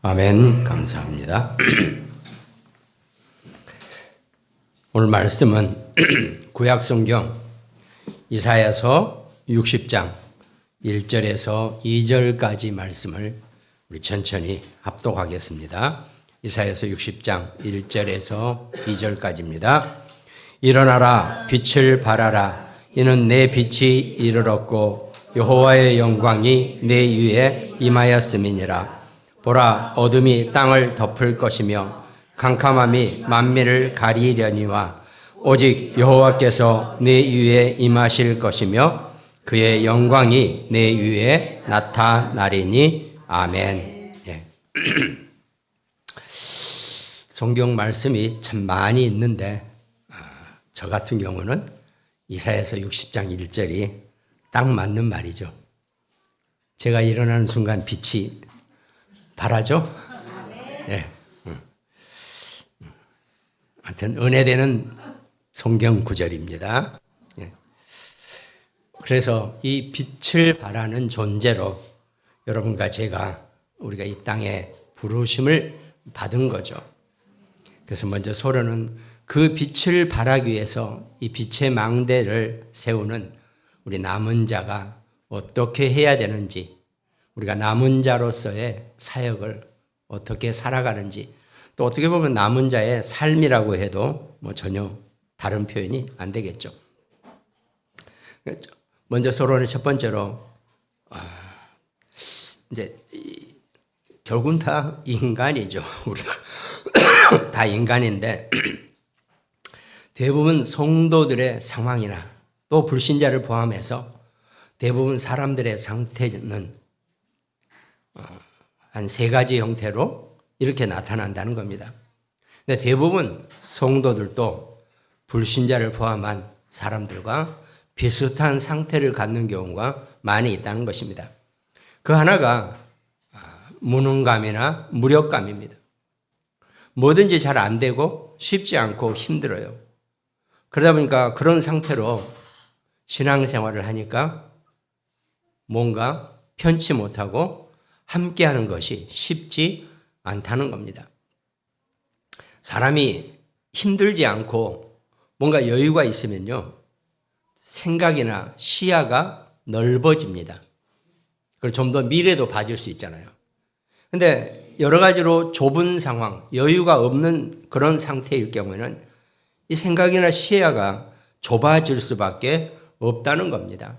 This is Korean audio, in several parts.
아멘. 감사합니다. 오늘 말씀은 구약성경 이사야서 60장 1절에서 2절까지 말씀을 우리 천천히 합독하겠습니다. 이사야서 60장 1절에서 2절까지입니다. 일어나라, 빛을 발하라. 이는 내 빛이 이르렀고 여호와의 영광이 내 위에 임하였음이니라. 보라, 어둠이 땅을 덮을 것이며 캄캄함이 만민을 가리려니와 오직 여호와께서 내 위에 임하실 것이며 그의 영광이 내 위에 나타나리니. 아멘. 예. 성경 말씀이 참 많이 있는데 저 같은 경우는 이사야서 60장 1절이 딱 맞는 말이죠. 제가 일어나는 순간 빛이 바라죠? 예. 하여튼 은혜되는 성경 구절입니다. 예. 그래서 이 빛을 발하는 존재로 여러분과 제가 우리가 이 땅에 부르심을 받은 거죠. 그래서 먼저 서로는 그 빛을 발하기 위해서 이 빛의 망대를 세우는 우리 남은 자가 어떻게 해야 되는지, 우리가 남은 자로서의 사역을 어떻게 살아가는지, 또 어떻게 보면 남은 자의 삶이라고 해도 뭐 전혀 다른 표현이 안 되겠죠. 먼저 서론의 첫 번째로 이제 결국은 다 인간이죠. 우리가 다 인간인데 대부분 성도들의 상황이나 또 불신자를 포함해서 대부분 사람들의 상태는 한 세 가지 형태로 이렇게 나타난다는 겁니다. 근데 대부분 성도들도 불신자를 포함한 사람들과 비슷한 상태를 갖는 경우가 많이 있다는 것입니다. 그 하나가 무능감이나 무력감입니다. 뭐든지 잘 안 되고 쉽지 않고 힘들어요. 그러다 보니까 그런 상태로 신앙생활을 하니까 뭔가 편치 못하고 함께하는 것이 쉽지 않다는 겁니다. 사람이 힘들지 않고 뭔가 여유가 있으면요, 생각이나 시야가 넓어집니다. 그리고 좀 더 미래도 봐줄 수 있잖아요. 근데 여러 가지로 좁은 상황, 여유가 없는 그런 상태일 경우에는 이 생각이나 시야가 좁아질 수밖에 없다는 겁니다.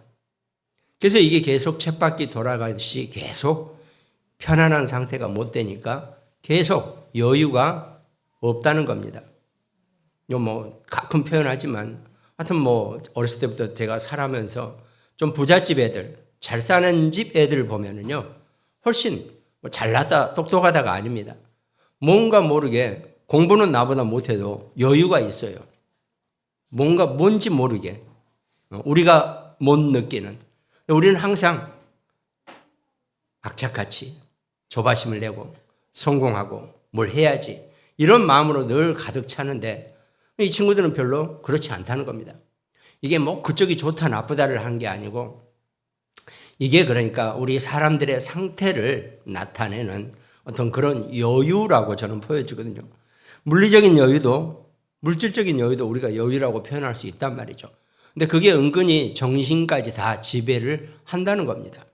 그래서 이게 계속 쳇바퀴 돌아가듯이 계속 편안한 상태가 못 되니까 계속 여유가 없다는 겁니다. 이거 뭐 가끔 표현하지만 하여튼 뭐 어렸을 때부터 제가 살아면서 좀 부잣집 애들, 잘 사는 집 애들 보면은요, 훨씬 잘났다 똑똑하다가 아닙니다. 뭔가 모르게 공부는 나보다 못해도 여유가 있어요. 뭔지 모르게 우리가 못 느끼는. 우리는 항상 악착같이 조바심을 내고 성공하고 뭘 해야지 이런 마음으로 늘 가득 차는데 이 친구들은 별로 그렇지 않다는 겁니다. 이게 뭐 그쪽이 좋다 나쁘다를 한 게 아니고 이게 그러니까 우리 사람들의 상태를 나타내는 어떤 그런 여유라고 저는 보여주거든요. 물리적인 여유도 물질적인 여유도 우리가 여유라고 표현할 수 있단 말이죠. 근데 그게 은근히 정신까지 다 지배를 한다는 겁니다.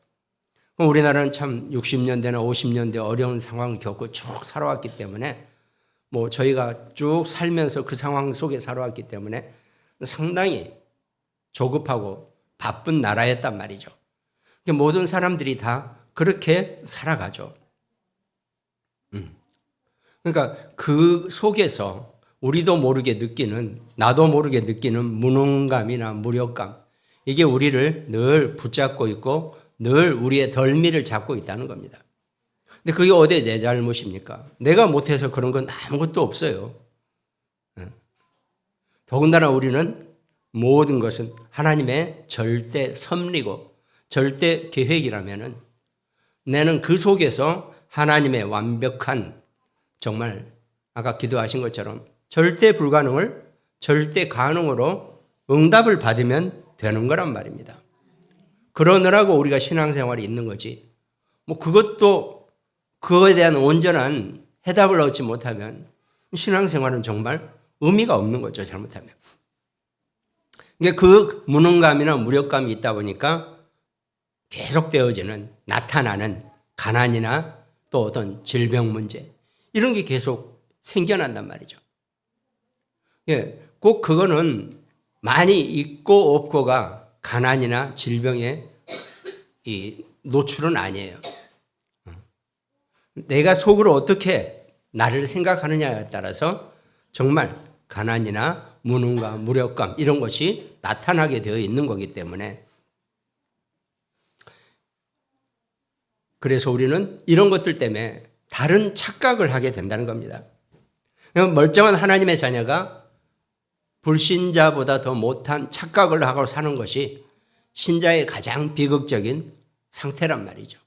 우리나라는 참 60년대나 50년대 어려운 상황을 겪고 쭉 살아왔기 때문에 뭐 저희가 쭉 살면서 그 상황 속에 살아왔기 때문에 상당히 조급하고 바쁜 나라였단 말이죠. 모든 사람들이 다 그렇게 살아가죠. 그러니까 그 속에서 우리도 모르게 느끼는, 나도 모르게 느끼는 무능감이나 무력감, 이게 우리를 늘 붙잡고 있고 늘 우리의 덜미를 잡고 있다는 겁니다. 근데 그게 어디에 내 잘못입니까? 내가 못해서 그런 건 아무것도 없어요. 더군다나 우리는 모든 것은 하나님의 절대 섭리고 절대 계획이라면은 나는 그 속에서 하나님의 완벽한, 정말 아까 기도하신 것처럼 절대 불가능을 절대 가능으로 응답을 받으면 되는 거란 말입니다. 그러느라고 우리가 신앙생활이 있는 거지. 뭐 그것도 그거에 대한 온전한 해답을 얻지 못하면 신앙생활은 정말 의미가 없는 거죠, 잘못하면. 그 무능감이나 무력감이 있다 보니까 계속되어지는, 나타나는 가난이나 또 어떤 질병 문제, 이런 게 계속 생겨난단 말이죠. 꼭 그거는 많이 있고 없고가 가난이나 질병의 이 노출은 아니에요. 내가 속으로 어떻게 나를 생각하느냐에 따라서 정말 가난이나 무능감, 무력감 이런 것이 나타나게 되어 있는 거기 때문에, 그래서 우리는 이런 것들 때문에 다른 착각을 하게 된다는 겁니다. 멀쩡한 하나님의 자녀가 불신자보다 더 못한 착각을 하고 사는 것이 신자의 가장 비극적인 상태란 말이죠.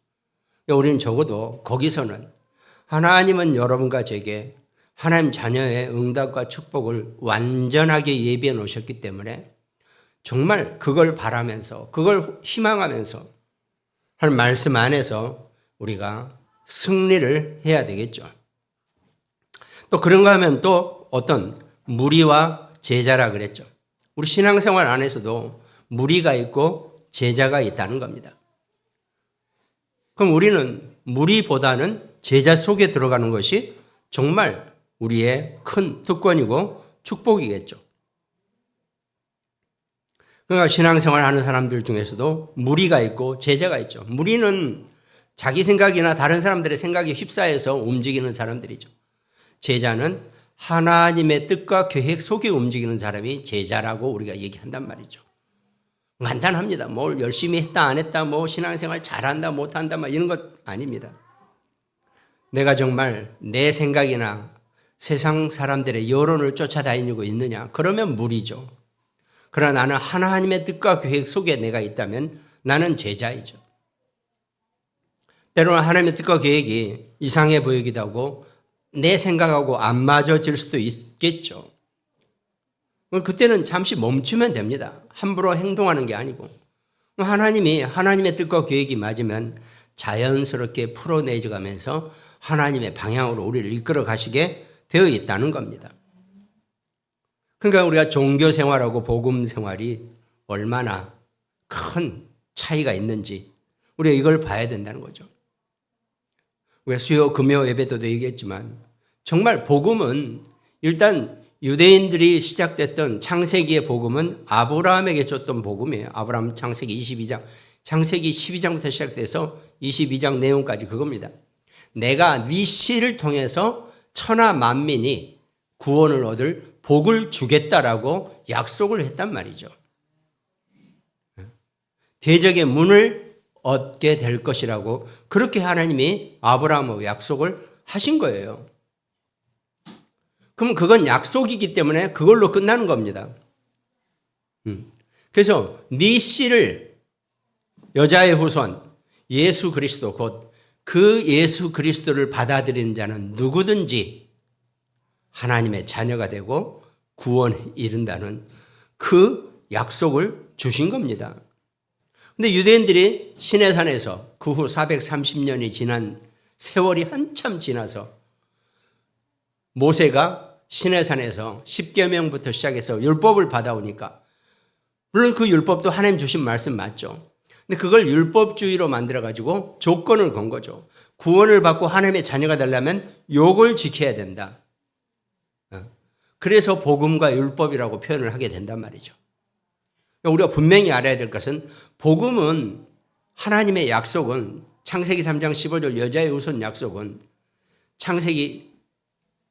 우리는 적어도 거기서는 하나님은 여러분과 제게 하나님 자녀의 응답과 축복을 완전하게 예비해 놓으셨기 때문에 정말 그걸 바라면서, 그걸 희망하면서 할 말씀 안에서 우리가 승리를 해야 되겠죠. 또 그런가 하면 또 어떤 무리와 제자라 그랬죠. 우리 신앙생활 안에서도 무리가 있고 제자가 있다는 겁니다. 그럼 우리는 무리보다는 제자 속에 들어가는 것이 정말 우리의 큰 특권이고 축복이겠죠. 그러니까 신앙생활 하는 사람들 중에서도 무리가 있고 제자가 있죠. 무리는 자기 생각이나 다른 사람들의 생각에 휩싸여서 움직이는 사람들이죠. 제자는 하나님의 뜻과 계획 속에 움직이는 사람이 제자라고 우리가 얘기한단 말이죠. 간단합니다. 뭘 열심히 했다 안 했다, 뭐 신앙생활 잘한다 못한다 이런 것 아닙니다. 내가 정말 내 생각이나 세상 사람들의 여론을 쫓아다니고 있느냐, 그러면 무리죠. 그러나 나는 하나님의 뜻과 계획 속에 내가 있다면 나는 제자이죠. 때로는 하나님의 뜻과 계획이 이상해 보이기도 하고 내 생각하고 안 맞아질 수도 있겠죠. 그때는 잠시 멈추면 됩니다. 함부로 행동하는 게 아니고, 하나님이 하나님의 뜻과 계획이 맞으면 자연스럽게 풀어내져가면서 하나님의 방향으로 우리를 이끌어 가시게 되어 있다는 겁니다. 그러니까 우리가 종교 생활하고 복음 생활이 얼마나 큰 차이가 있는지 우리가 이걸 봐야 된다는 거죠. 우리가 수요 금요 예배 때도 얘기했지만 정말 복음은, 일단 유대인들이 시작됐던 창세기의 복음은 아브라함에게 줬던 복음이에요. 아브라함 창세기 22장, 창세기 12장부터 시작돼서 22장 내용까지 그겁니다. 내가 네 씨를 통해서 천하 만민이 구원을 얻을 복을 주겠다라고 약속을 했단 말이죠. 대적의 문을 얻게 될 것이라고 그렇게 하나님이 아브라함하고 약속을 하신 거예요. 그럼 그건 약속이기 때문에 그걸로 끝나는 겁니다. 그래서 네 씨를, 여자의 후손 예수 그리스도, 곧 그 예수 그리스도를 받아들이는 자는 누구든지 하나님의 자녀가 되고 구원에 이른다는 그 약속을 주신 겁니다. 근데 유대인들이 시내산에서 그 후 430년이 지난 세월이 한참 지나서 모세가 시내산에서 십계명부터 시작해서 율법을 받아오니까, 물론 그 율법도 하나님 주신 말씀 맞죠. 근데 그걸 율법주의로 만들어가지고 조건을 건 거죠. 구원을 받고 하나님의 자녀가 되려면 요걸 지켜야 된다. 그래서 복음과 율법이라고 표현을 하게 된단 말이죠. 우리가 분명히 알아야 될 것은, 복음은, 하나님의 약속은, 창세기 3장 15절 여자의 후손 약속은 창세기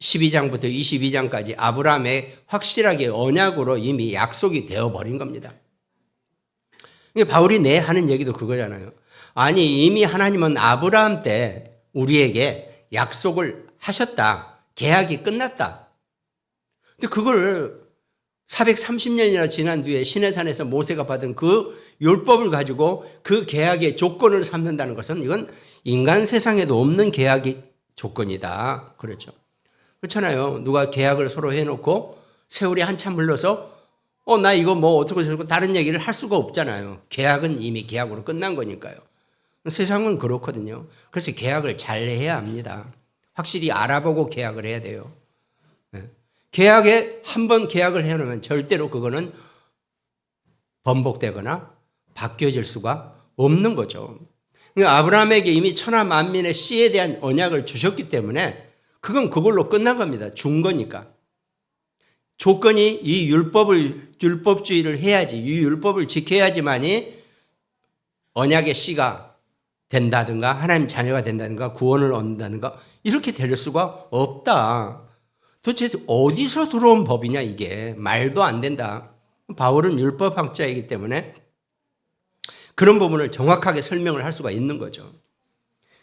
12장부터 22장까지 아브라함의 확실하게 언약으로 이미 약속이 되어버린 겁니다. 바울이 하는 얘기도 그거잖아요. 아니, 이미 하나님은 아브라함 때 우리에게 약속을 하셨다. 계약이 끝났다. 근데 그걸 430년이나 지난 뒤에 시내산에서 모세가 받은 그 율법을 가지고 그 계약의 조건을 삼는다는 것은, 이건 인간 세상에도 없는 계약의 조건이다. 그렇죠. 그렇잖아요. 누가 계약을 서로 해놓고 세월이 한참 흘러서 나 이거 뭐 어떻게 저렇게 다른 얘기를 할 수가 없잖아요. 계약은 이미 계약으로 끝난 거니까요. 세상은 그렇거든요. 그래서 계약을 잘 해야 합니다. 확실히 알아보고 계약을 해야 돼요. 계약에 한 번 계약을 해놓으면 절대로 그거는 번복되거나 바뀌어질 수가 없는 거죠. 아브라함에게 이미 천하 만민의 씨에 대한 언약을 주셨기 때문에 그건 그걸로 끝난 겁니다. 준 거니까. 조건이 이 율법주의를 해야지, 이 율법을 지켜야지만이 언약의 씨가 된다든가 하나님 자녀가 된다든가 구원을 얻는다든가 이렇게 될 수가 없다. 도대체 어디서 들어온 법이냐 이게. 말도 안 된다. 바울은 율법학자이기 때문에 그런 부분을 정확하게 설명을 할 수가 있는 거죠.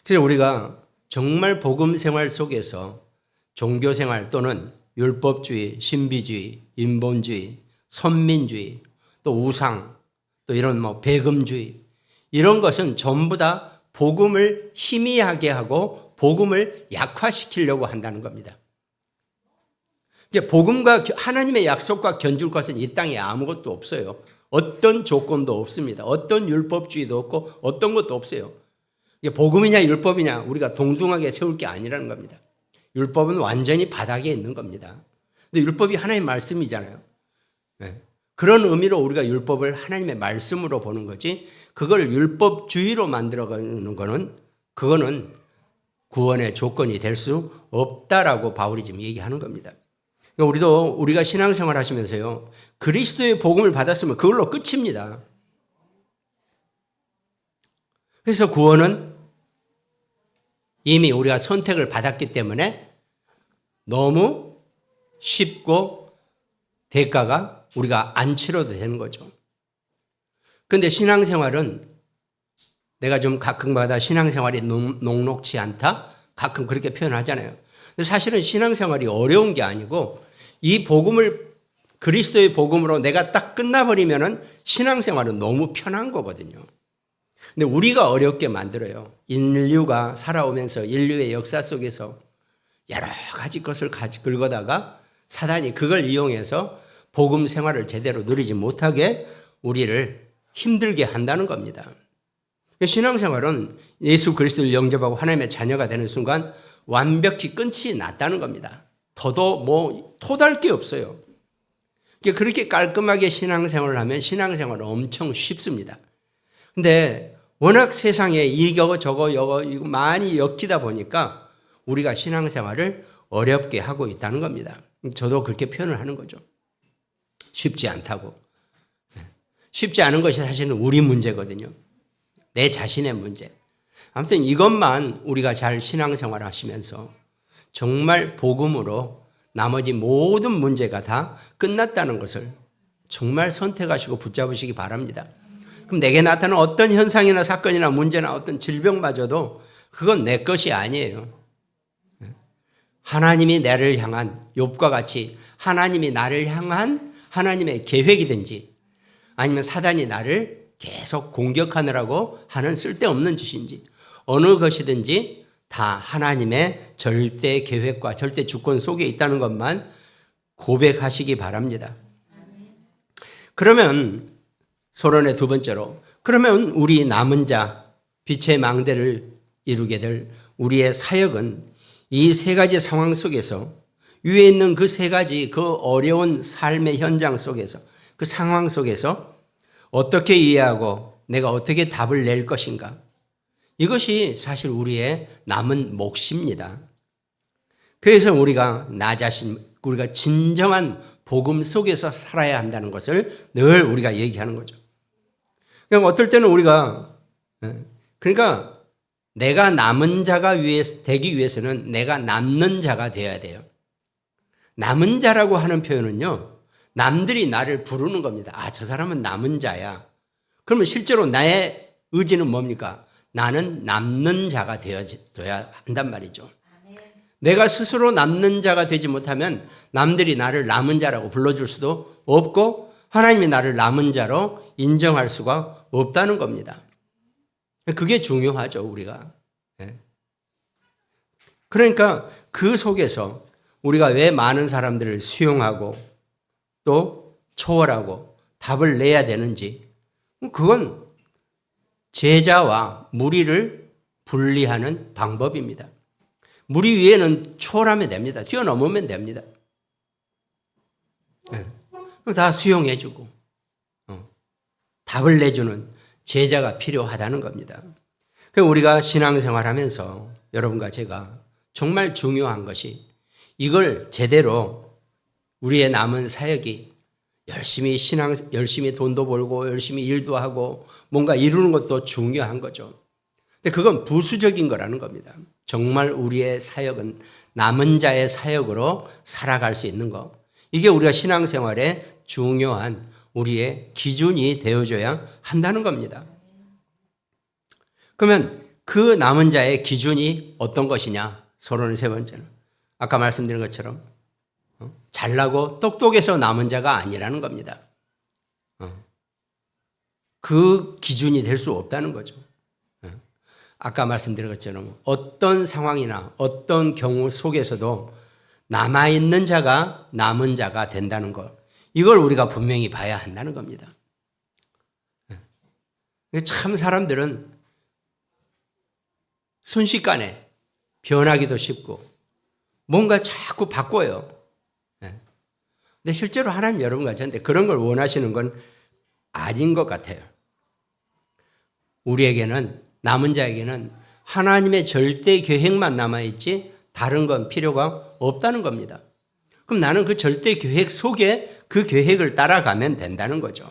그래서 우리가 정말 복음 생활 속에서 종교 생활 또는 율법주의, 신비주의, 인본주의, 선민주의, 또 우상, 또 이런 배금주의 이런 것은 전부 다 복음을 희미하게 하고 복음을 약화시키려고 한다는 겁니다. 복음과 하나님의 약속과 견줄 것은 이 땅에 아무것도 없어요. 어떤 조건도 없습니다. 어떤 율법주의도 없고 어떤 것도 없어요. 이게 복음이냐 율법이냐 우리가 동등하게 세울 게 아니라는 겁니다. 율법은 완전히 바닥에 있는 겁니다. 근데 율법이 하나님의 말씀이잖아요. 네. 그런 의미로 우리가 율법을 하나님의 말씀으로 보는 거지 그걸 율법주의로 만들어가는 거는 그거는 구원의 조건이 될 수 없다라고 바울이 지금 얘기하는 겁니다. 우리가 신앙생활 하시면서요. 그리스도의 복음을 받았으면 그걸로 끝입니다. 그래서 구원은 이미 우리가 선택을 받았기 때문에 너무 쉽고 대가가 우리가 안 치러도 되는 거죠. 그런데 신앙생활은 내가 좀 가끔마다 신앙생활이 녹록치 않다? 가끔 그렇게 표현하잖아요. 근데 사실은 신앙생활이 어려운 게 아니고 이 복음을 그리스도의 복음으로 내가 딱 끝나버리면은 신앙생활은 너무 편한 거거든요. 근데 우리가 어렵게 만들어요. 인류가 살아오면서 인류의 역사 속에서 여러 가지 것을 긁어다가 사단이 그걸 이용해서 복음 생활을 제대로 누리지 못하게 우리를 힘들게 한다는 겁니다. 신앙생활은 예수 그리스도를 영접하고 하나님의 자녀가 되는 순간 완벽히 끝이 났다는 겁니다. 더도 토달 게 없어요. 그렇게 깔끔하게 신앙생활을 하면 신앙생활은 엄청 쉽습니다. 근데 워낙 세상에 이거 이거 많이 엮이다 보니까 우리가 신앙생활을 어렵게 하고 있다는 겁니다. 저도 그렇게 표현을 하는 거죠. 쉽지 않다고. 쉽지 않은 것이 사실은 우리 문제거든요. 내 자신의 문제. 아무튼 이것만 우리가 잘 신앙생활 하시면서 정말 복음으로 나머지 모든 문제가 다 끝났다는 것을 정말 선택하시고 붙잡으시기 바랍니다. 그럼 내게 나타나는 어떤 현상이나 사건이나 문제나 어떤 질병마저도 그건 내 것이 아니에요. 하나님이 나를 향한 욥과 같이 하나님이 나를 향한 하나님의 계획이든지 아니면 사단이 나를 계속 공격하느라고 하는 쓸데없는 짓인지 어느 것이든지 다 하나님의 절대 계획과 절대 주권 속에 있다는 것만 고백하시기 바랍니다. 그러면 서론의 두 번째로 그러면 우리 남은 자 빛의 망대를 이루게 될 우리의 사역은 이 세 가지 상황 속에서 위에 있는 그 세 가지 그 어려운 삶의 현장 속에서 그 상황 속에서 어떻게 이해하고 내가 어떻게 답을 낼 것인가 이것이 사실 우리의 남은 몫입니다. 그래서 우리가 나 자신 우리가 진정한 복음 속에서 살아야 한다는 것을 늘 우리가 얘기하는 거죠. 그러니까 어떨 때는 우리가 그러니까 내가 남은 자가 되기 위해서는 내가 남는 자가 되어야 돼요. 남은 자라고 하는 표현은요. 남들이 나를 부르는 겁니다. 아, 저 사람은 남은 자야. 그러면 실제로 나의 의지는 뭡니까? 나는 남는 자가 되어야 한단 말이죠. 내가 스스로 남는 자가 되지 못하면 남들이 나를 남은 자라고 불러줄 수도 없고 하나님이 나를 남은 자로 인정할 수가 없다는 겁니다. 그게 중요하죠, 우리가. 그러니까 그 속에서 우리가 왜 많은 사람들을 수용하고 또 초월하고 답을 내야 되는지 그건 제자와 무리를 분리하는 방법입니다. 무리 위에는 초월하면 됩니다. 뛰어넘으면 됩니다. 다 수용해주고 답을 내주는 제자가 필요하다는 겁니다. 우리가 신앙생활하면서 여러분과 제가 정말 중요한 것이 이걸 제대로 우리의 남은 사역이 열심히 돈도 벌고 열심히 일도 하고 뭔가 이루는 것도 중요한 거죠. 근데 그건 부수적인 거라는 겁니다. 정말 우리의 사역은 남은 자의 사역으로 살아갈 수 있는 거. 이게 우리가 신앙생활의 중요한 우리의 기준이 되어줘야 한다는 겁니다. 그러면 그 남은 자의 기준이 어떤 것이냐? 서론의 세 번째는 아까 말씀드린 것처럼 잘나고 똑똑해서 남은 자가 아니라는 겁니다. 그 기준이 될 수 없다는 거죠. 아까 말씀드린 것처럼 어떤 상황이나 어떤 경우 속에서도 남아있는 자가 남은 자가 된다는 것. 이걸 우리가 분명히 봐야 한다는 겁니다. 참 사람들은 순식간에 변하기도 쉽고 뭔가 자꾸 바꿔요. 근데 실제로 하나님 여러분과 저한테 그런 걸 원하시는 건 아닌 것 같아요. 우리에게는 남은 자에게는 하나님의 절대 계획만 남아있지 다른 건 필요가 없다는 겁니다. 그럼 나는 그 절대 계획 속에 그 계획을 따라가면 된다는 거죠.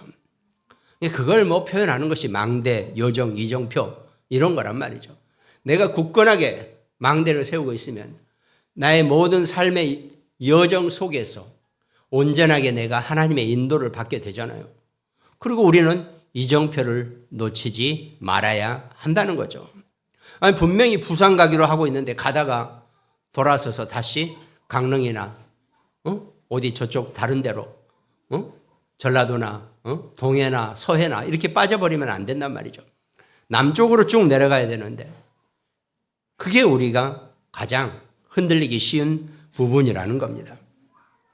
그걸 뭐 표현하는 것이 망대, 여정, 이정표 이런 거란 말이죠. 내가 굳건하게 망대를 세우고 있으면 나의 모든 삶의 여정 속에서 온전하게 내가 하나님의 인도를 받게 되잖아요. 그리고 우리는 이정표를 놓치지 말아야 한다는 거죠. 아니, 분명히 부산 가기로 하고 있는데 가다가 돌아서서 다시 강릉이나 어디 저쪽 다른 데로 전라도나 동해나 서해나 이렇게 빠져버리면 안 된단 말이죠. 남쪽으로 쭉 내려가야 되는데 그게 우리가 가장 흔들리기 쉬운 부분이라는 겁니다.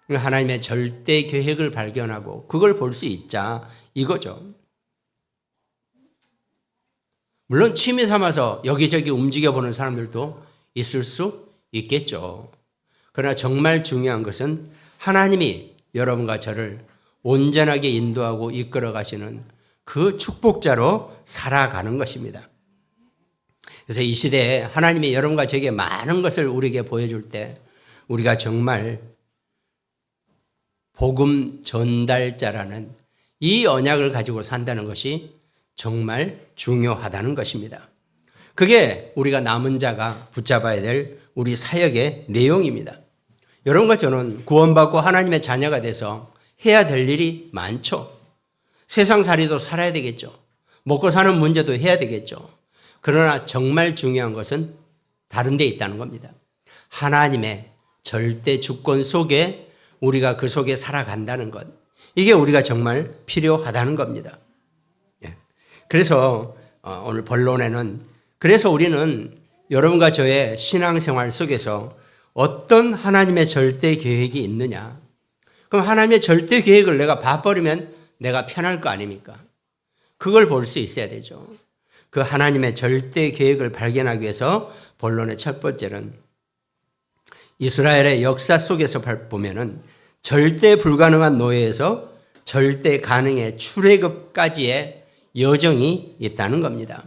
하나님의 절대 계획을 발견하고 그걸 볼 수 있자 이거죠. 물론 취미 삼아서 여기저기 움직여보는 사람들도 있을 수 있겠죠. 그러나 정말 중요한 것은 하나님이 여러분과 저를 온전하게 인도하고 이끌어 가시는 그 축복자로 살아가는 것입니다. 그래서 이 시대에 하나님이 여러분과 저에게 많은 것을 우리에게 보여줄 때 우리가 정말 복음 전달자라는 이 언약을 가지고 산다는 것이 정말 중요하다는 것입니다. 그게 우리가 남은 자가 붙잡아야 될 우리 사역의 내용입니다. 여러분과 저는 구원받고 하나님의 자녀가 돼서 해야 될 일이 많죠. 세상살이도 살아야 되겠죠. 먹고 사는 문제도 해야 되겠죠. 그러나 정말 중요한 것은 다른 데 있다는 겁니다. 하나님의 절대 주권 속에 우리가 그 속에 살아간다는 것. 이게 우리가 정말 필요하다는 겁니다. 그래서 오늘 본론에는 그래서 우리는 여러분과 저의 신앙생활 속에서 어떤 하나님의 절대 계획이 있느냐. 그럼 하나님의 절대 계획을 내가 봐버리면 내가 편할 거 아닙니까? 그걸 볼 수 있어야 되죠. 그 하나님의 절대 계획을 발견하기 위해서 본론의 첫 번째는 이스라엘의 역사 속에서 보면은 절대 불가능한 노예에서 절대 가능의 출애굽까지의 여정이 있다는 겁니다.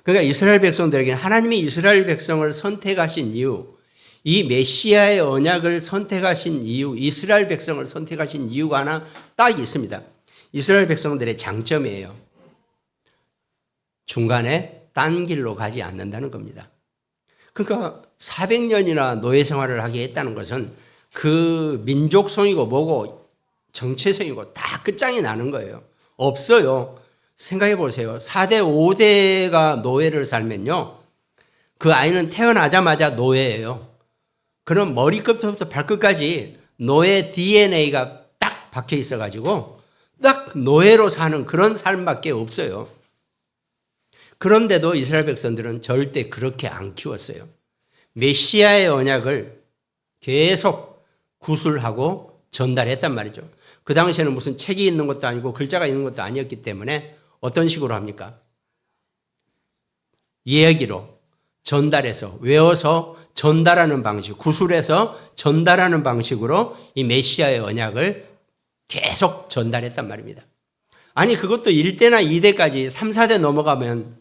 그러니까 이스라엘 백성들에게는 하나님이 이스라엘 백성을 선택하신 이유, 이 메시아의 언약을 선택하신 이유, 이스라엘 백성을 선택하신 이유가 하나 딱 있습니다. 이스라엘 백성들의 장점이에요. 중간에 딴 길로 가지 않는다는 겁니다. 그러니까 400년이나 노예 생활을 하게 했다는 것은 그 민족성이고 뭐고 정체성이고 다 끝장이 나는 거예요. 없어요. 생각해 보세요. 4대, 5대가 노예를 살면요. 그 아이는 태어나자마자 노예예요. 그럼 머리끝부터 발끝까지 노예 DNA가 딱 박혀 있어가지고 딱 노예로 사는 그런 삶밖에 없어요. 그런데도 이스라엘 백성들은 절대 그렇게 안 키웠어요. 메시아의 언약을 계속 구술하고 전달했단 말이죠. 그 당시에는 무슨 책이 있는 것도 아니고 글자가 있는 것도 아니었기 때문에 어떤 식으로 합니까? 이야기로 전달해서 외워서 전달하는 방식, 구술해서 전달하는 방식으로 이 메시아의 언약을 계속 전달했단 말입니다. 아니 그것도 1대나 2대까지 3, 4대 넘어가면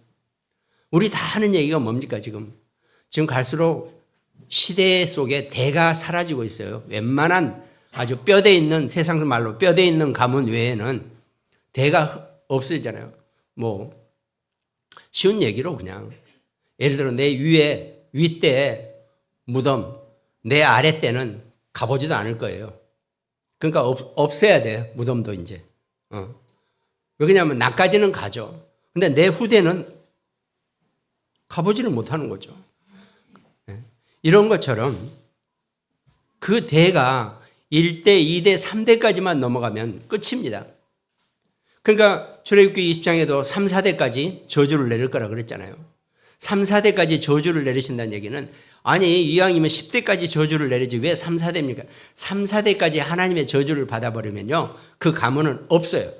우리 다 하는 얘기가 뭡니까 지금? 지금 갈수록 시대 속에 대가 사라지고 있어요. 웬만한 아주 뼈대 있는 세상 말로 뼈대 있는 가문 외에는 대가 없어지잖아요. 뭐 쉬운 얘기로 그냥 예를 들어 내 위에 윗대 무덤 내 아래 때는 가보지도 않을 거예요. 그러니까 없애야 돼 무덤도 이제. 왜 그러냐면 나까지는 가죠. 근데 내 후대는 가보지를 못하는 거죠. 이런 것처럼 그 대가 1대, 2대, 3대까지만 넘어가면 끝입니다. 그러니까 출애굽기 20장에도 3, 4대까지 저주를 내릴 거라 그랬잖아요. 3, 4대까지 저주를 내리신다는 얘기는 아니 이왕이면 10대까지 저주를 내리지 왜 3, 4대입니까? 3, 4대까지 하나님의 저주를 받아버리면요. 그 가문은 없어요.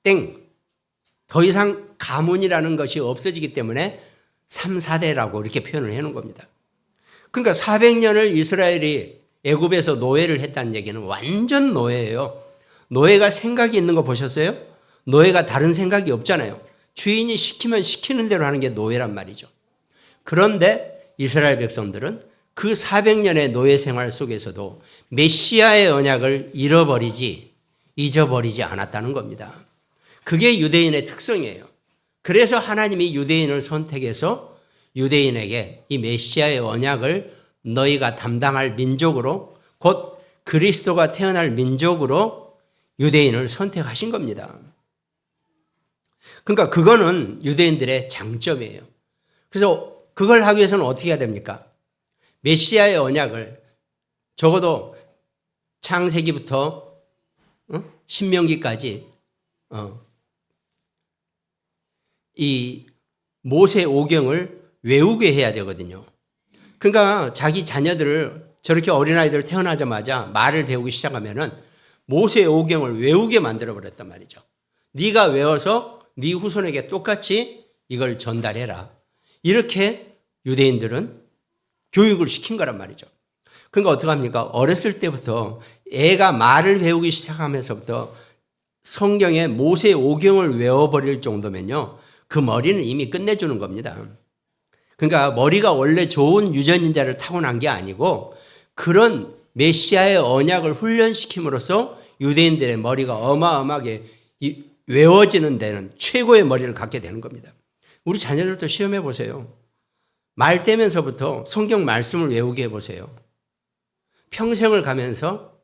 땡. 더 이상 가문이라는 것이 없어지기 때문에 3, 4대라고 이렇게 표현을 해놓은 겁니다. 그러니까 400년을 이스라엘이 애굽에서 노예를 했다는 얘기는 완전 노예예요. 노예가 생각이 있는 거 보셨어요? 노예가 다른 생각이 없잖아요. 주인이 시키면 시키는 대로 하는 게 노예란 말이죠. 그런데 이스라엘 백성들은 그 400년의 노예 생활 속에서도 메시아의 언약을 잊어버리지 않았다는 겁니다. 그게 유대인의 특성이에요. 그래서 하나님이 유대인을 선택해서 유대인에게 이 메시아의 언약을 너희가 담당할 민족으로 곧 그리스도가 태어날 민족으로 유대인을 선택하신 겁니다. 그러니까 그거는 유대인들의 장점이에요. 그래서 그걸 하기 위해서는 어떻게 해야 됩니까? 메시아의 언약을 적어도 창세기부터 신명기까지 이 모세 오경을 외우게 해야 되거든요. 그러니까 자기 자녀들을 저렇게 어린아이들 태어나자마자 말을 배우기 시작하면은 모세 오경을 외우게 만들어버렸단 말이죠. 네가 외워서 네 후손에게 똑같이 이걸 전달해라. 이렇게 유대인들은 교육을 시킨 거란 말이죠. 그러니까 어떡합니까? 어렸을 때부터 애가 말을 배우기 시작하면서부터 성경의 모세 오경을 외워버릴 정도면요. 그 머리는 이미 끝내주는 겁니다. 그러니까 머리가 원래 좋은 유전인자를 타고난 게 아니고 그런 메시아의 언약을 훈련시킴으로써 유대인들의 머리가 어마어마하게 외워지는 데는 최고의 머리를 갖게 되는 겁니다. 우리 자녀들도 시험해 보세요. 말 떼면서부터 성경 말씀을 외우게 해보세요. 평생을 가면서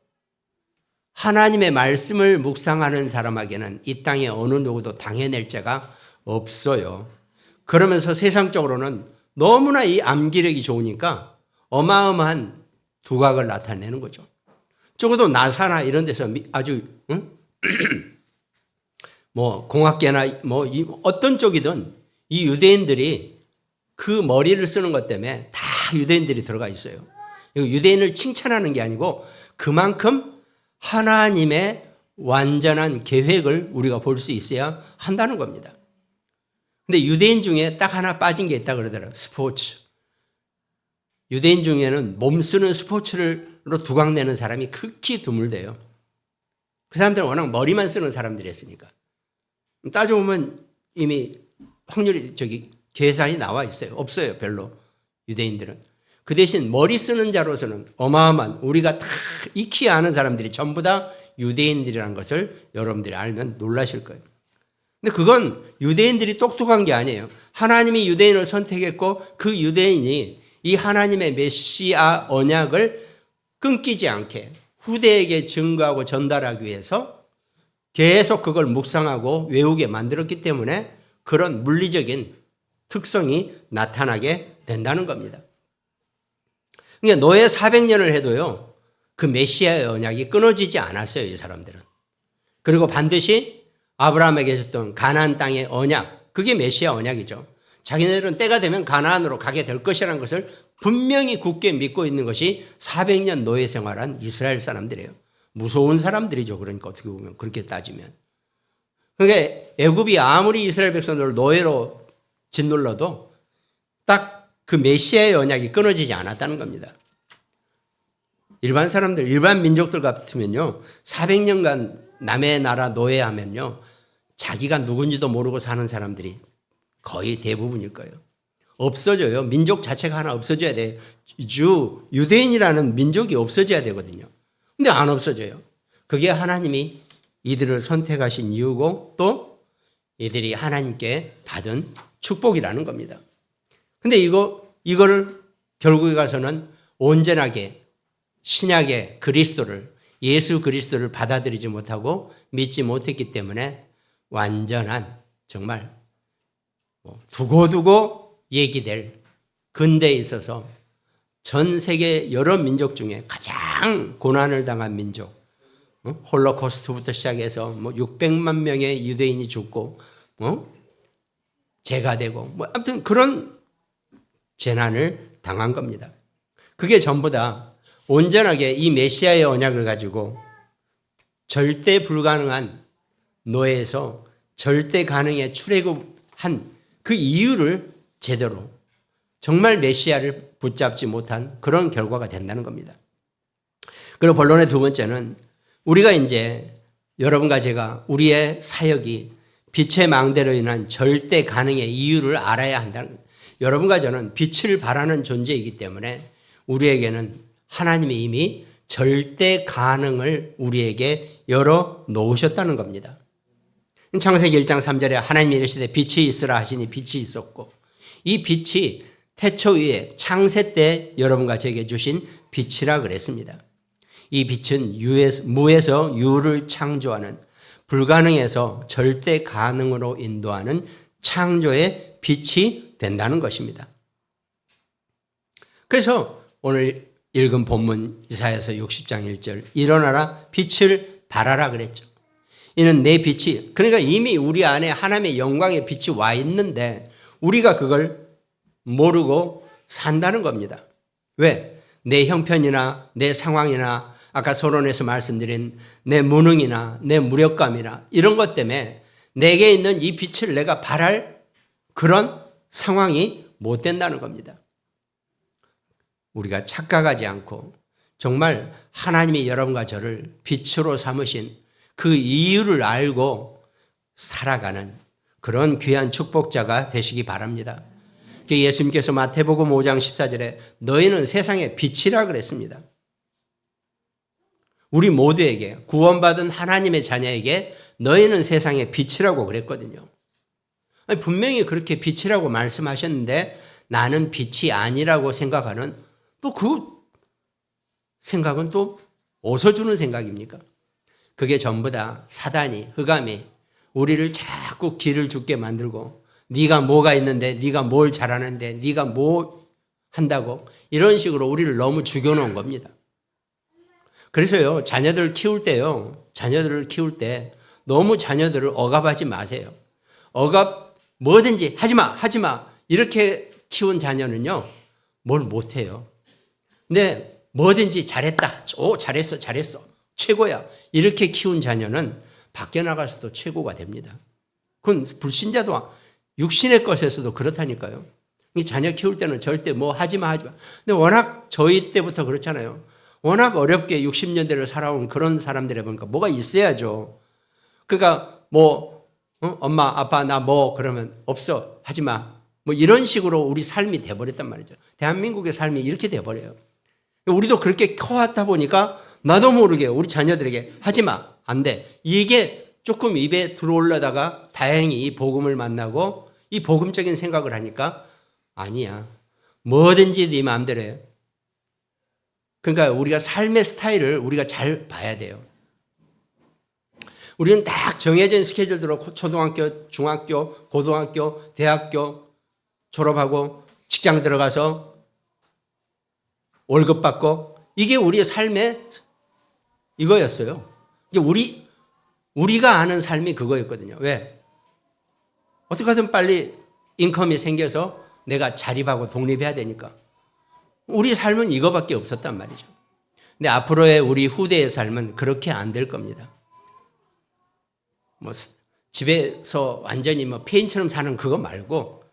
하나님의 말씀을 묵상하는 사람에게는 이 땅에 어느 누구도 당해낼 자가 없어요. 그러면서 세상적으로는 너무나 이 암기력이 좋으니까 어마어마한 두각을 나타내는 거죠. 적어도 나사나 이런 데서 아주 뭐 공학계나 뭐 어떤 쪽이든 이 유대인들이 그 머리를 쓰는 것 때문에 다 유대인들이 들어가 있어요. 유대인을 칭찬하는 게 아니고 그만큼 하나님의 완전한 계획을 우리가 볼 수 있어야 한다는 겁니다. 근데 유대인 중에 딱 하나 빠진 게 있다 그러더라고요. 스포츠. 유대인 중에는 몸 쓰는 스포츠로 두각내는 사람이 극히 드물대요. 그 사람들은 워낙 머리만 쓰는 사람들이었으니까. 따져보면 이미 확률이 계산이 나와 있어요. 없어요. 별로. 유대인들은. 그 대신 머리 쓰는 자로서는 어마어마한 우리가 다 익히 아는 사람들이 전부 다 유대인들이라는 것을 여러분들이 알면 놀라실 거예요. 근데 그건 유대인들이 똑똑한 게 아니에요. 하나님이 유대인을 선택했고 그 유대인이 이 하나님의 메시아 언약을 끊기지 않게 후대에게 증거하고 전달하기 위해서 계속 그걸 묵상하고 외우게 만들었기 때문에 그런 물리적인 특성이 나타나게 된다는 겁니다. 그러니까 노예 400년을 해도요. 그 메시아의 언약이 끊어지지 않았어요. 이 사람들은. 그리고 반드시 아브라함에게 줬던 가나안 땅의 언약, 그게 메시아 언약이죠. 자기네들은 때가 되면 가나안으로 가게 될 것이라는 것을 분명히 굳게 믿고 있는 것이 400년 노예 생활한 이스라엘 사람들이에요. 무서운 사람들이죠. 그러니까 어떻게 보면 그렇게 따지면. 그러니까 애굽이 아무리 이스라엘 백성들을 노예로 짓눌러도 딱 그 메시아의 언약이 끊어지지 않았다는 겁니다. 일반 사람들, 일반 민족들 같으면요, 400년간 남의 나라 노예하면요, 자기가 누군지도 모르고 사는 사람들이 거의 대부분일 거예요. 없어져요. 민족 자체가 하나 없어져야 돼요. 유대인이라는 민족이 없어져야 되거든요. 근데 안 없어져요. 그게 하나님이 이들을 선택하신 이유고 또 이들이 하나님께 받은 축복이라는 겁니다. 근데 이거를 결국에 가서는 온전하게 신약의 그리스도를, 예수 그리스도를 받아들이지 못하고 믿지 못했기 때문에 완전한 정말 두고두고 얘기될 근대에 있어서 전 세계 여러 민족 중에 가장 고난을 당한 민족, 홀로코스트부터 시작해서 600만 명의 유대인이 죽고 죄가 되고 아무튼 그런 재난을 당한 겁니다. 그게 전부 다 온전하게 이 메시아의 언약을 가지고 절대 불가능한 노예에서 절대 가능에 출애굽한 그 이유를 제대로 정말 메시아를 붙잡지 못한 그런 결과가 된다는 겁니다. 그리고 본론의 두 번째는 우리가 이제 여러분과 제가 우리의 사역이 빛의 망대로 인한 절대 가능의 이유를 알아야 한다는 겁니다. 여러분과 저는 빛을 발하는 존재이기 때문에 우리에게는 하나님이 이미 절대 가능을 우리에게 열어 놓으셨다는 겁니다. 창세기 1장 3절에 하나님이 이르시되 빛이 있으라 하시니 빛이 있었고 이 빛이 태초 위에 창세 때 여러분과 제게 주신 빛이라 그랬습니다. 이 빛은 무에서 유를 창조하는 불가능에서 절대 가능으로 인도하는 창조의 빛이 된다는 것입니다. 그래서 오늘 읽은 본문 이사야서 60장 1절 일어나라 빛을 발하라 그랬죠. 이는 내 빛이 그러니까 이미 우리 안에 하나님의 영광의 빛이 와 있는데 우리가 그걸 모르고 산다는 겁니다. 왜? 내 형편이나 내 상황이나 아까 서론에서 말씀드린 내 무능이나 내 무력감이나 이런 것 때문에 내게 있는 이 빛을 내가 발할 그런 상황이 못 된다는 겁니다. 우리가 착각하지 않고 정말 하나님이 여러분과 저를 빛으로 삼으신 그 이유를 알고 살아가는 그런 귀한 축복자가 되시기 바랍니다. 예수님께서 마태복음 5장 14절에 너희는 세상의 빛이라 그랬습니다. 우리 모두에게 구원받은 하나님의 자녀에게 너희는 세상의 빛이라고 그랬거든요. 아니, 분명히 그렇게 빛이라고 말씀하셨는데 나는 빛이 아니라고 생각하는 또 그 생각은 또 어디서 주는 생각입니까? 그게 전부 다 사단이 흑암이 우리를 자꾸 길을 죽게 만들고 네가 뭐가 있는데 네가 뭘 잘하는데 네가 뭐 한다고 이런 식으로 우리를 너무 죽여놓은 겁니다. 그래서요 자녀들을 키울 때 너무 자녀들을 억압하지 마세요. 억압 뭐든지 하지마 이렇게 키운 자녀는요 뭘 못해요. 근데 뭐든지 잘했다. 잘했어. 최고야. 이렇게 키운 자녀는 밖에 나가서도 최고가 됩니다. 그건 불신자도 육신의 것에서도 그렇다니까요. 이 자녀 키울 때는 절대 뭐 하지마. 근데 워낙 저희 때부터 그렇잖아요. 워낙 어렵게 60년대를 살아온 그런 사람들에 보니까 뭐가 있어야죠. 그러니까 엄마 아빠 나 그러면 없어. 하지마. 이런 식으로 우리 삶이 돼버렸단 말이죠. 대한민국의 삶이 이렇게 돼버려요. 우리도 그렇게 커왔다 보니까 나도 모르게 우리 자녀들에게 하지마, 안 돼. 이게 조금 입에 들어올라다가 다행히 이 복음을 만나고 이 복음적인 생각을 하니까 아니야. 뭐든지 네 마음대로 해. 그러니까 우리가 삶의 스타일을 우리가 잘 봐야 돼요. 우리는 딱 정해진 스케줄대로 초등학교, 중학교, 고등학교, 대학교 졸업하고 직장 들어가서 월급 받고 이게 우리의 삶의 이거였어요. 이게 우리가 아는 삶이 그거였거든요. 왜? 어떻게 하든 빨리 인컴이 생겨서 내가 자립하고 독립해야 되니까. 우리 삶은 이거밖에 없었단 말이죠. 근데 앞으로의 우리 후대의 삶은 그렇게 안 될 겁니다. 집에서 완전히 폐인처럼 사는 그거 말고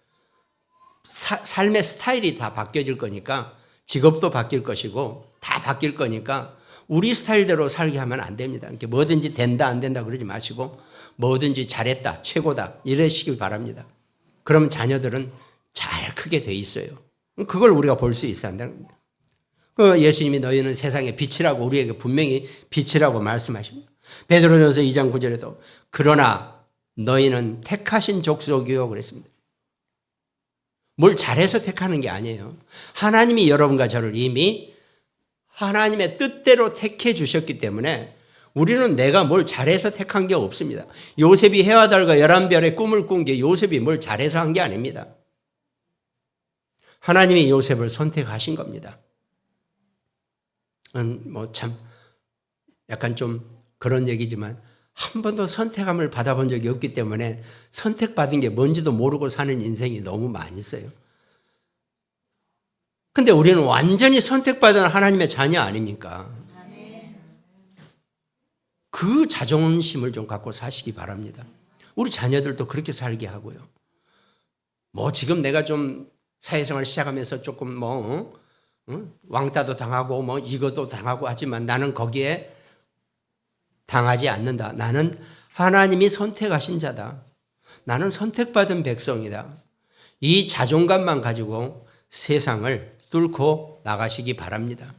삶의 스타일이 다 바뀌어질 거니까 직업도 바뀔 것이고 다 바뀔 거니까 우리 스타일대로 살게 하면 안 됩니다. 이렇게 뭐든지 된다 안 된다 그러지 마시고 뭐든지 잘했다 최고다 이러시길 바랍니다. 그럼 자녀들은 잘 크게 돼 있어요. 그걸 우리가 볼 수 있어야 한다는 겁니다. 예수님이 너희는 세상의 빛이라고 우리에게 분명히 빛이라고 말씀하십니다. 베드로전서 2장 9절에도 그러나 너희는 택하신 족속이요 그랬습니다. 뭘 잘해서 택하는 게 아니에요. 하나님이 여러분과 저를 이미 하나님의 뜻대로 택해 주셨기 때문에 우리는 내가 뭘 잘해서 택한 게 없습니다. 요셉이 해와 달과 11별의 꿈을 꾼 게 요셉이 뭘 잘해서 한 게 아닙니다. 하나님이 요셉을 선택하신 겁니다. 뭐 참 약간 좀 그런 얘기지만 한 번도 선택함을 받아본 적이 없기 때문에 선택받은 게 뭔지도 모르고 사는 인생이 너무 많이 있어요. 근데 우리는 완전히 선택받은 하나님의 자녀 아닙니까? 그 자존심을 좀 갖고 사시기 바랍니다. 우리 자녀들도 그렇게 살게 하고요. 뭐 지금 내가 좀 사회생활 시작하면서 조금 왕따도 당하고 뭐 이것도 당하고 하지만 나는 거기에 당하지 않는다. 나는 하나님이 선택하신 자다. 나는 선택받은 백성이다. 이 자존감만 가지고 세상을 뚫고 나가시기 바랍니다.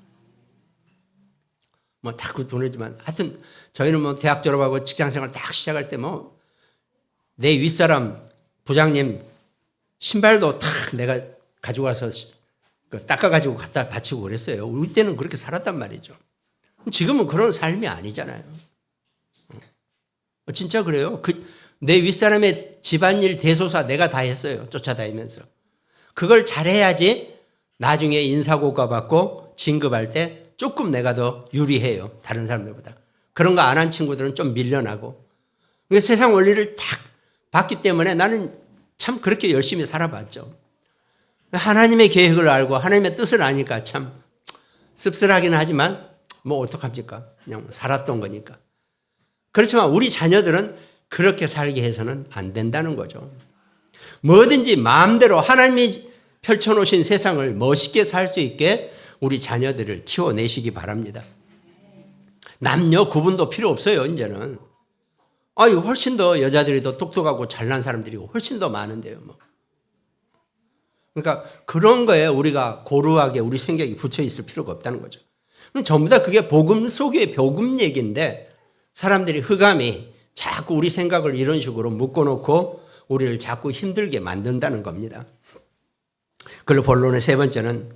뭐 자꾸 보내지만 하여튼 저희는 뭐 대학 졸업하고 직장생활 딱 시작할 때 뭐 내 윗사람 부장님 신발도 탁 내가 가지고 와서 닦아가지고 갖다 바치고 그랬어요. 우리 때는 그렇게 살았단 말이죠. 지금은 그런 삶이 아니잖아요. 진짜 그래요. 내 윗사람의 집안일 대소사 내가 다 했어요. 쫓아다니면서. 그걸 잘해야지 나중에 인사고과 받고 진급할 때 조금 내가 더 유리해요. 다른 사람들보다. 그런 거 안 한 친구들은 좀 밀려나고. 세상 원리를 딱 봤기 때문에 나는 참 그렇게 열심히 살아봤죠. 하나님의 계획을 알고 하나님의 뜻을 아니까 참 씁쓸하긴 하지만 뭐 어떡합니까? 그냥 살았던 거니까. 그렇지만 우리 자녀들은 그렇게 살게 해서는 안 된다는 거죠. 뭐든지 마음대로 하나님이 펼쳐놓으신 세상을 멋있게 살 수 있게 우리 자녀들을 키워내시기 바랍니다. 남녀 구분도 필요 없어요, 이제는. 훨씬 더 여자들이 더 똑똑하고 잘난 사람들이 훨씬 더 많은데요, 뭐. 그러니까 그런 거에 우리가 고루하게 우리 생각이 붙여 있을 필요가 없다는 거죠. 전부 다 그게 복음 속의 복음 얘기인데 사람들이 흑암이 자꾸 우리 생각을 이런 식으로 묶어놓고 우리를 자꾸 힘들게 만든다는 겁니다. 그리고 본론의 세 번째는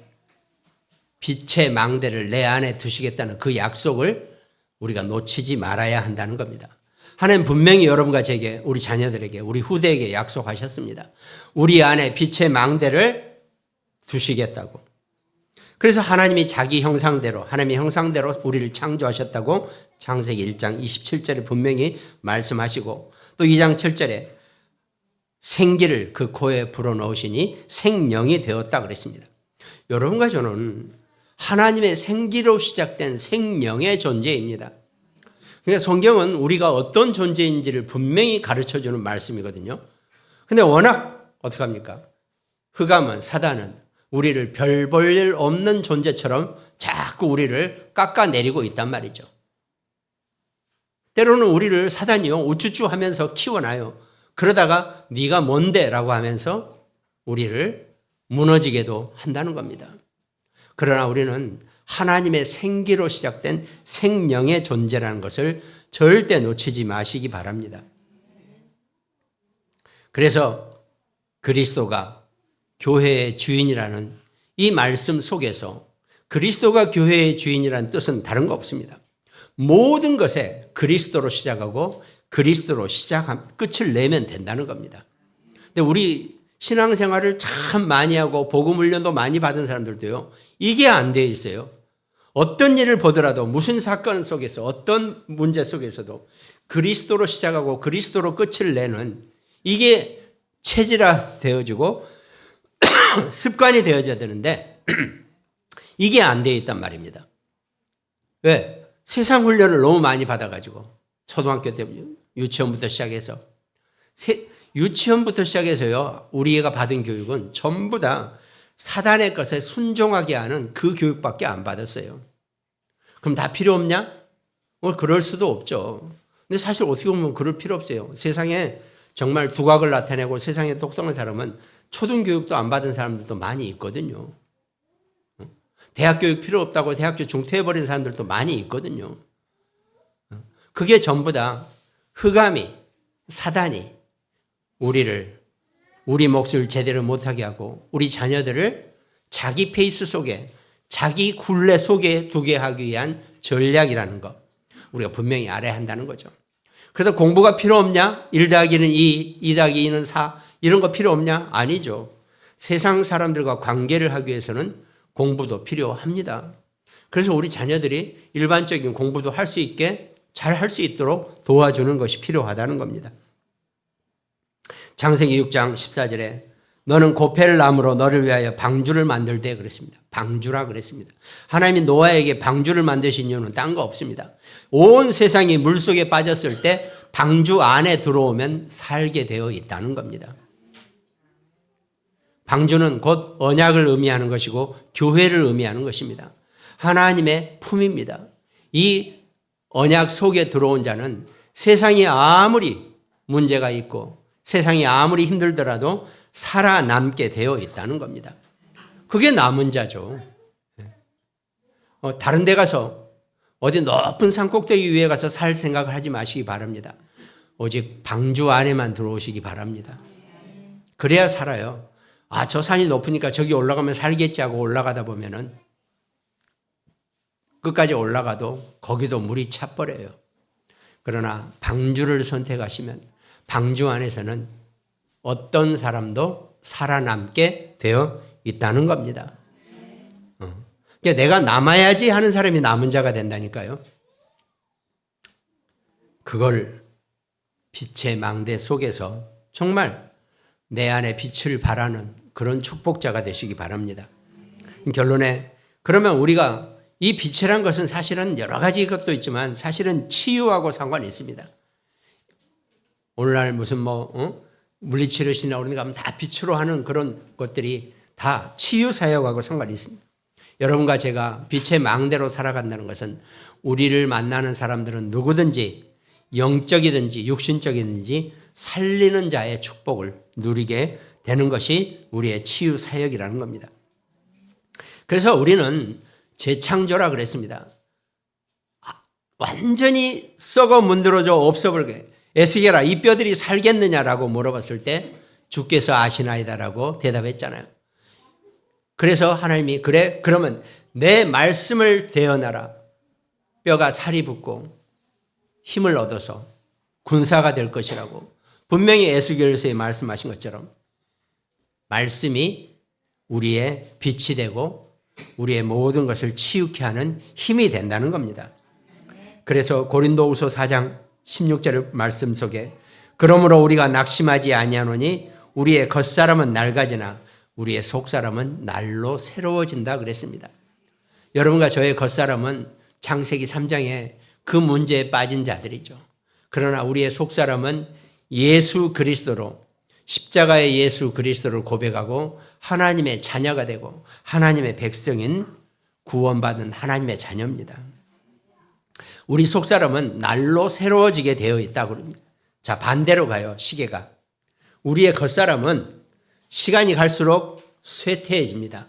빛의 망대를 내 안에 두시겠다는 그 약속을 우리가 놓치지 말아야 한다는 겁니다. 하나님 분명히 여러분과 제게, 우리 자녀들에게, 우리 후대에게 약속하셨습니다. 우리 안에 빛의 망대를 두시겠다고. 그래서 하나님이 자기 형상대로, 하나님의 형상대로 우리를 창조하셨다고 창세기 1장 27절에 분명히 말씀하시고 또 2장 7절에 생기를 그 코에 불어넣으시니 생명이 되었다 그랬습니다. 여러분과 저는 하나님의 생기로 시작된 생명의 존재입니다. 그러니까 성경은 우리가 어떤 존재인지를 분명히 가르쳐주는 말씀이거든요. 근데 워낙 어떡합니까? 흑암은, 사단은 우리를 별 볼 일 없는 존재처럼 자꾸 우리를 깎아내리고 있단 말이죠. 때로는 우리를 사단이요 우쭈쭈 하면서 키워놔요. 그러다가 네가 뭔데? 라고 하면서 우리를 무너지게도 한다는 겁니다. 그러나 우리는 하나님의 생기로 시작된 생명의 존재라는 것을 절대 놓치지 마시기 바랍니다. 그래서 그리스도가 교회의 주인이라는 이 말씀 속에서 그리스도가 교회의 주인이라는 뜻은 다른 거 없습니다. 모든 것에 그리스도로 시작하고 그리스도로 끝을 내면 된다는 겁니다. 근데 우리 신앙생활을 참 많이 하고 복음 훈련도 많이 받은 사람들도요. 이게 안 돼 있어요. 어떤 일을 보더라도 무슨 사건 속에서 어떤 문제 속에서도 그리스도로 시작하고 그리스도로 끝을 내는 이게 체질화 되어지고 습관이 되어져야 되는데 이게 안 돼 있단 말입니다. 왜? 세상 훈련을 너무 많이 받아가지고 초등학교 때 유치원부터 시작해서 유치원부터 시작해서요, 우리 애가 받은 교육은 전부 다 사단의 것에 순종하게 하는 그 교육밖에 안 받았어요. 그럼 다 필요 없냐? 그럴 수도 없죠. 근데 사실 어떻게 보면 그럴 필요 없어요. 세상에 정말 두각을 나타내고 세상에 똑똑한 사람은 초등교육도 안 받은 사람들도 많이 있거든요. 대학 교육 필요 없다고 대학교 중퇴해버린 사람들도 많이 있거든요. 그게 전부 다 흑암이, 사단이 우리 몫을 제대로 못하게 하고 우리 자녀들을 자기 페이스 속에, 자기 굴레 속에 두게 하기 위한 전략이라는 것, 우리가 분명히 알아야 한다는 거죠. 그래서 공부가 필요 없냐? 1 더하기는 2, 2 더하기 2는 4 이런 거 필요 없냐? 아니죠. 세상 사람들과 관계를 하기 위해서는 공부도 필요합니다. 그래서 우리 자녀들이 일반적인 공부도 할 수 있게 잘 할 수 있도록 도와주는 것이 필요하다는 겁니다. 창세기 6장 14절에 너는 고펠 나무로 너를 위하여 방주를 만들되 그랬습니다. 방주라 그랬습니다. 하나님이 노아에게 방주를 만드신 이유는 딴 거 없습니다. 온 세상이 물속에 빠졌을 때 방주 안에 들어오면 살게 되어 있다는 겁니다. 방주는 곧 언약을 의미하는 것이고 교회를 의미하는 것입니다. 하나님의 품입니다. 이 언약 속에 들어온 자는 세상이 아무리 문제가 있고 세상이 아무리 힘들더라도 살아남게 되어 있다는 겁니다. 그게 남은 자죠. 다른 데 가서 어디 높은 산 꼭대기 위에 가서 살 생각을 하지 마시기 바랍니다. 오직 방주 안에만 들어오시기 바랍니다. 그래야 살아요. 저 산이 높으니까 저기 올라가면 살겠지 하고 올라가다 보면은 끝까지 올라가도 거기도 물이 차버려요. 그러나 방주를 선택하시면 방주 안에서는 어떤 사람도 살아남게 되어 있다는 겁니다. 그러니까 내가 남아야지 하는 사람이 남은 자가 된다니까요. 그걸 빛의 망대 속에서 정말 내 안에 빛을 발하는 그런 축복자가 되시기 바랍니다. 결론에 그러면 우리가 이 빛이란 것은 사실은 여러 가지 것도 있지만 사실은 치유하고 상관이 있습니다. 오늘날 무슨 물리치료실이나 그런 데 가면 다 빛으로 하는 그런 것들이 다 치유 사역하고 상관이 있습니다. 여러분과 제가 빛의 망대로 살아간다는 것은 우리를 만나는 사람들은 누구든지 영적이든지 육신적이든지 살리는 자의 축복을 누리게 되는 것이 우리의 치유 사역이라는 겁니다. 그래서 우리는 재창조라 그랬습니다. 완전히 썩어 문드러져 없어버리게 에스겔아 이 뼈들이 살겠느냐라고 물어봤을 때 주께서 아시나이다라고 대답했잖아요. 그래서 하나님이 그래 그러면 내 말씀을 대언하라. 뼈가 살이 붙고 힘을 얻어서 군사가 될 것이라고 분명히 에스겔서에 말씀하신 것처럼 말씀이 우리의 빛이 되고 우리의 모든 것을 치유케 하는 힘이 된다는 겁니다. 그래서 고린도후서 4장 16절 말씀 속에 그러므로 우리가 낙심하지 아니하노니 우리의 겉사람은 낡아지나 우리의 속사람은 날로 새로워진다 그랬습니다. 여러분과 저의 겉사람은 창세기 3장에 그 문제에 빠진 자들이죠. 그러나 우리의 속사람은 예수 그리스도로 십자가의 예수 그리스도를 고백하고 하나님의 자녀가 되고 하나님의 백성인 구원받은 하나님의 자녀입니다. 우리 속사람은 날로 새로워지게 되어 있다고 합니다. 자, 반대로 가요. 시계가. 우리의 겉사람은 시간이 갈수록 쇠퇴해집니다.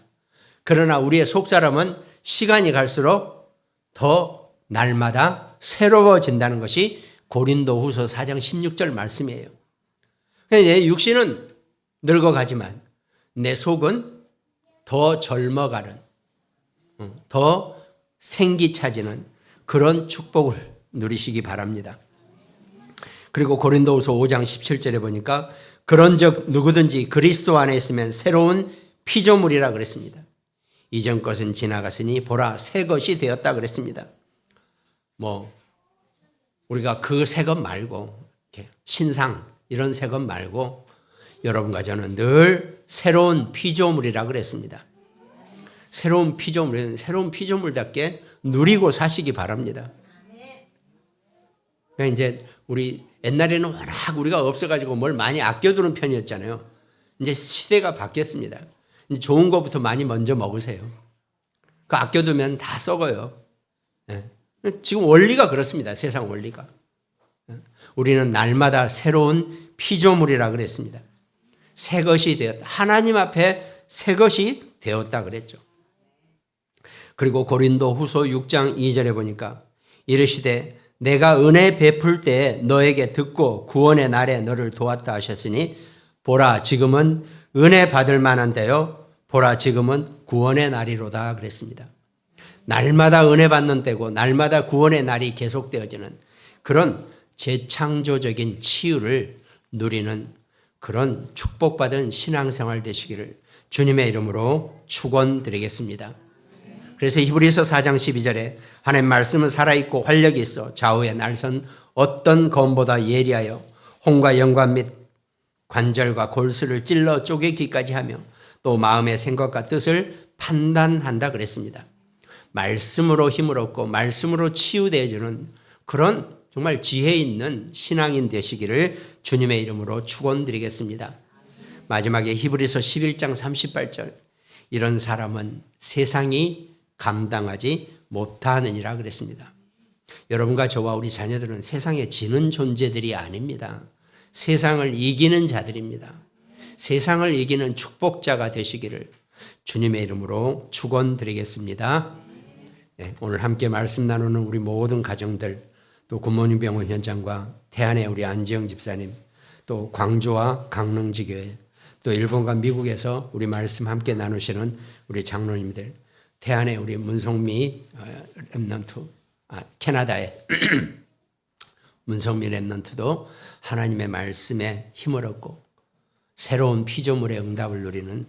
그러나 우리의 속사람은 시간이 갈수록 더 날마다 새로워진다는 것이 고린도후서 4장 16절 말씀이에요. 내 육신은 늙어가지만 내 속은 더 젊어가는, 더 생기 차지는 그런 축복을 누리시기 바랍니다. 그리고 고린도후서 5장 17절에 보니까 그런즉 누구든지 그리스도 안에 있으면 새로운 피조물이라 그랬습니다. 이전 것은 지나갔으니 보라 새 것이 되었다 그랬습니다. 우리가 그 새 것 말고 신상 이런 새 것 말고 여러분과 저는 늘 새로운 피조물이라 그랬습니다. 새로운 피조물답게 누리고 사시기 바랍니다. 그러니까 이제 우리 옛날에는 워낙 우리가 없어가지고 뭘 많이 아껴두는 편이었잖아요. 이제 시대가 바뀌었습니다. 이제 좋은 것부터 많이 먼저 먹으세요. 그 아껴두면 다 썩어요. 예. 지금 원리가 그렇습니다. 세상 원리가. 우리는 날마다 새로운 피조물이라 그랬습니다. 새 것이 되었다. 하나님 앞에 새 것이 되었다 그랬죠. 그리고 고린도 후서 6장 2절에 보니까 이르시되 내가 은혜 베풀 때 너에게 듣고 구원의 날에 너를 도왔다 하셨으니 보라 지금은 은혜 받을 만한 때요. 보라 지금은 구원의 날이로다 그랬습니다. 날마다 은혜 받는 때고 날마다 구원의 날이 계속되어지는 그런 재창조적인 치유를 누리는 그런 축복받은 신앙생활 되시기를 주님의 이름으로 축원드리겠습니다. 그래서 히브리서 4장 12절에 하나님 말씀은 살아있고 활력이 있어 좌우에 날선 어떤 검보다 예리하여 혼과 영관 및 관절과 골수를 찔러 쪼개기까지 하며 또 마음의 생각과 뜻을 판단한다 그랬습니다. 말씀으로 힘을 얻고 말씀으로 치유되어주는 그런 정말 지혜 있는 신앙인 되시기를 주님의 이름으로 축원드리겠습니다. 마지막에 히브리서 11장 38절 이런 사람은 세상이 감당하지 못하느니라 그랬습니다. 여러분과 저와 우리 자녀들은 세상에 지는 존재들이 아닙니다. 세상을 이기는 자들입니다. 세상을 이기는 축복자가 되시기를 주님의 이름으로 축원드리겠습니다. 네, 오늘 함께 말씀 나누는 우리 모든 가정들 또 굿모닝 병원 현장과 태안의 우리 안지영 집사님 또 광주와 강릉지교회 또 일본과 미국에서 우리 말씀 함께 나누시는 우리 장로님들 태안의 우리 문성미 랩넌트 캐나다의 문성미 랩넌트도 하나님의 말씀에 힘을 얻고 새로운 피조물의 응답을 누리는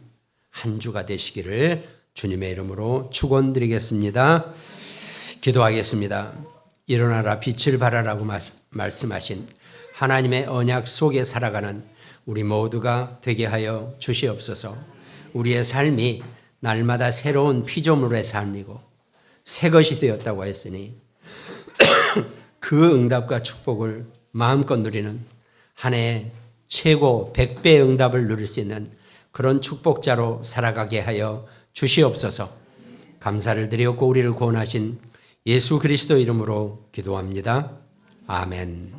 한 주가 되시기를 주님의 이름으로 축원드리겠습니다. 기도하겠습니다. 일어나라 빛을 발하라고 말씀하신 하나님의 언약 속에 살아가는 우리 모두가 되게 하여 주시옵소서. 우리의 삶이 날마다 새로운 피조물의 삶이고 새 것이 되었다고 했으니 그 응답과 축복을 마음껏 누리는 한 해의 최고 100배의 응답을 누릴 수 있는 그런 축복자로 살아가게 하여 주시옵소서. 감사를 드리었고 우리를 구원하신 예수 그리스도 이름으로 기도합니다. 아멘.